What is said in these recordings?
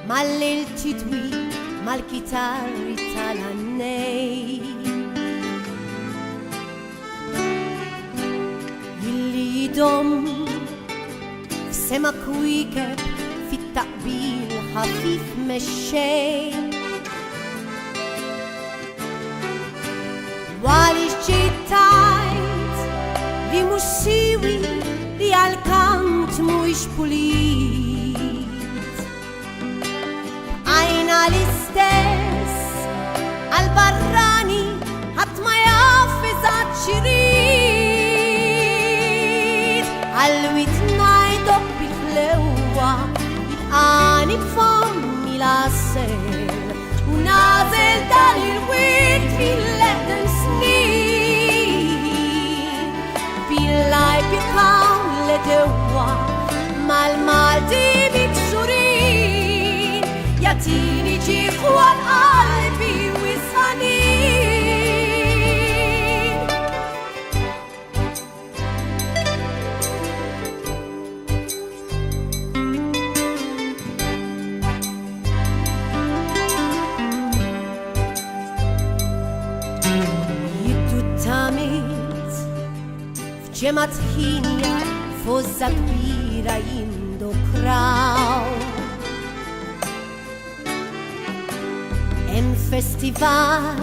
mal-lil titwi mal-kitarri tal-għannej illi jidom f'sema kwikeb fit-taqbil ħafif mexxej Għaliex ġittajt li mhux siwi li għal-kant mhuwiex pulit Għajna l-istess għal-barrani ħadd ma jaf eżatt x'irid Għal-wit ngħidok bil-ħlewwa jilqani b'fommi l-għassel u nażel dan il-wirt fil-leħden Bil-lajb jibqaw l-edewa mal-Malti miksurin Jatini ġieħu għal-qalbi wisħanin Jiddu t-tamit ġema tħinja fozza kbira jindokraw Hemm festival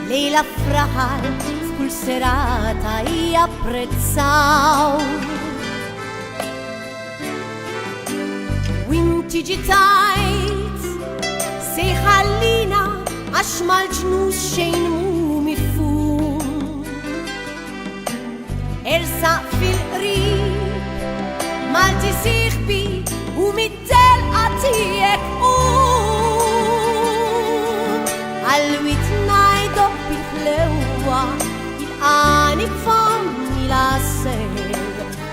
lejla fraħal f'kull serata japprezzaw Winti ġitajt se jħallina għax mal-ġnus xejn mu mifhum Ersaq fil-qrib Malti siħbi u mit-telqa tiegħek Għal-wit ngħidok bil-ħlewwa jilqani b'fommi l-għassel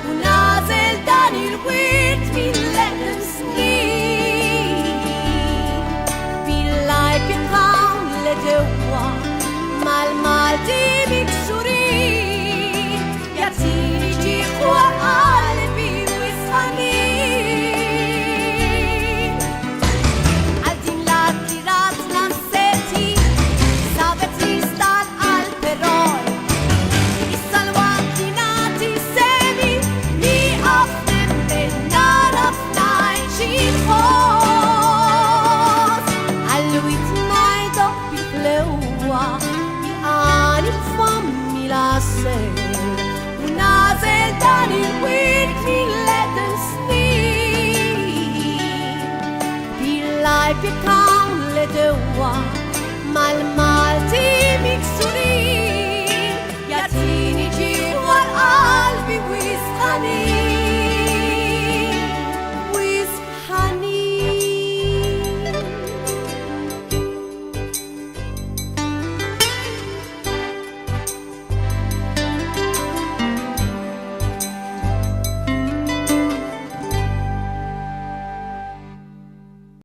u nażel dan il-wirt mill-leħden snin Bil-lajb jibqaw l-edewa mal-Malti miksurin Jatini ġieħu għal-qalbi wisħanin Għal din l-attirat lanseti sabet lista l-qalperol Issa l-waqt li nagħti semi li qafnem benna nafnajn xi nħoss Għal-wit ngħidok bil-ħlewwa jilqani b'fommi l-għassel Nażel dan il-wirt mill-leħden snin Bil-lajb jibqaw l-edewa